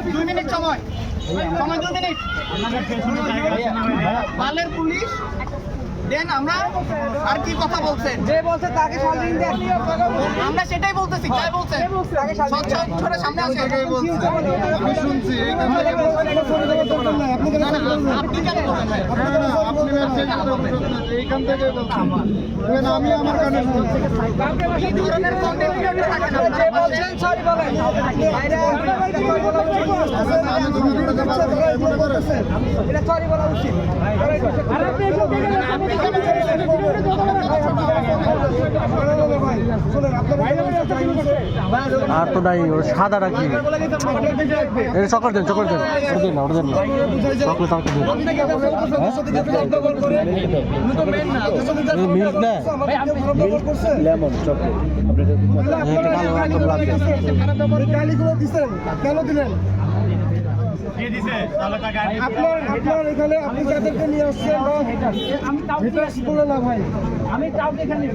2 minute সময় 2 minute বালের police দেন আমরা আর কি কথা বলছেন যে বলছে তাকে সামনে দেন আমরা সেটাই বলতেছি তাই বলছেন তাকে সামনে ছোট সামনে আসেন আমি শুনছি এখান থেকে আপনি কেন বলবেন ভাই? এইখান থেকে আমি আমার কানে শুনছি এই ধরনের কন্টেন্ট ক্রিয়েটর থাকেন যে বলছেন সরি বলেন বাইরে আমি তুমি এটা সরি বলা উচিত আর তো নাই ওর সাদাটা কি এটা চকলেট দেন ওটা দেন না চকলেট আর দেন মিল্ক না লেমন চকলেট কেন দিলেন আপনার এখানে আপনি যাদেরকে নিয়ে আসছেন না ভাই আমি কাউকে এখানে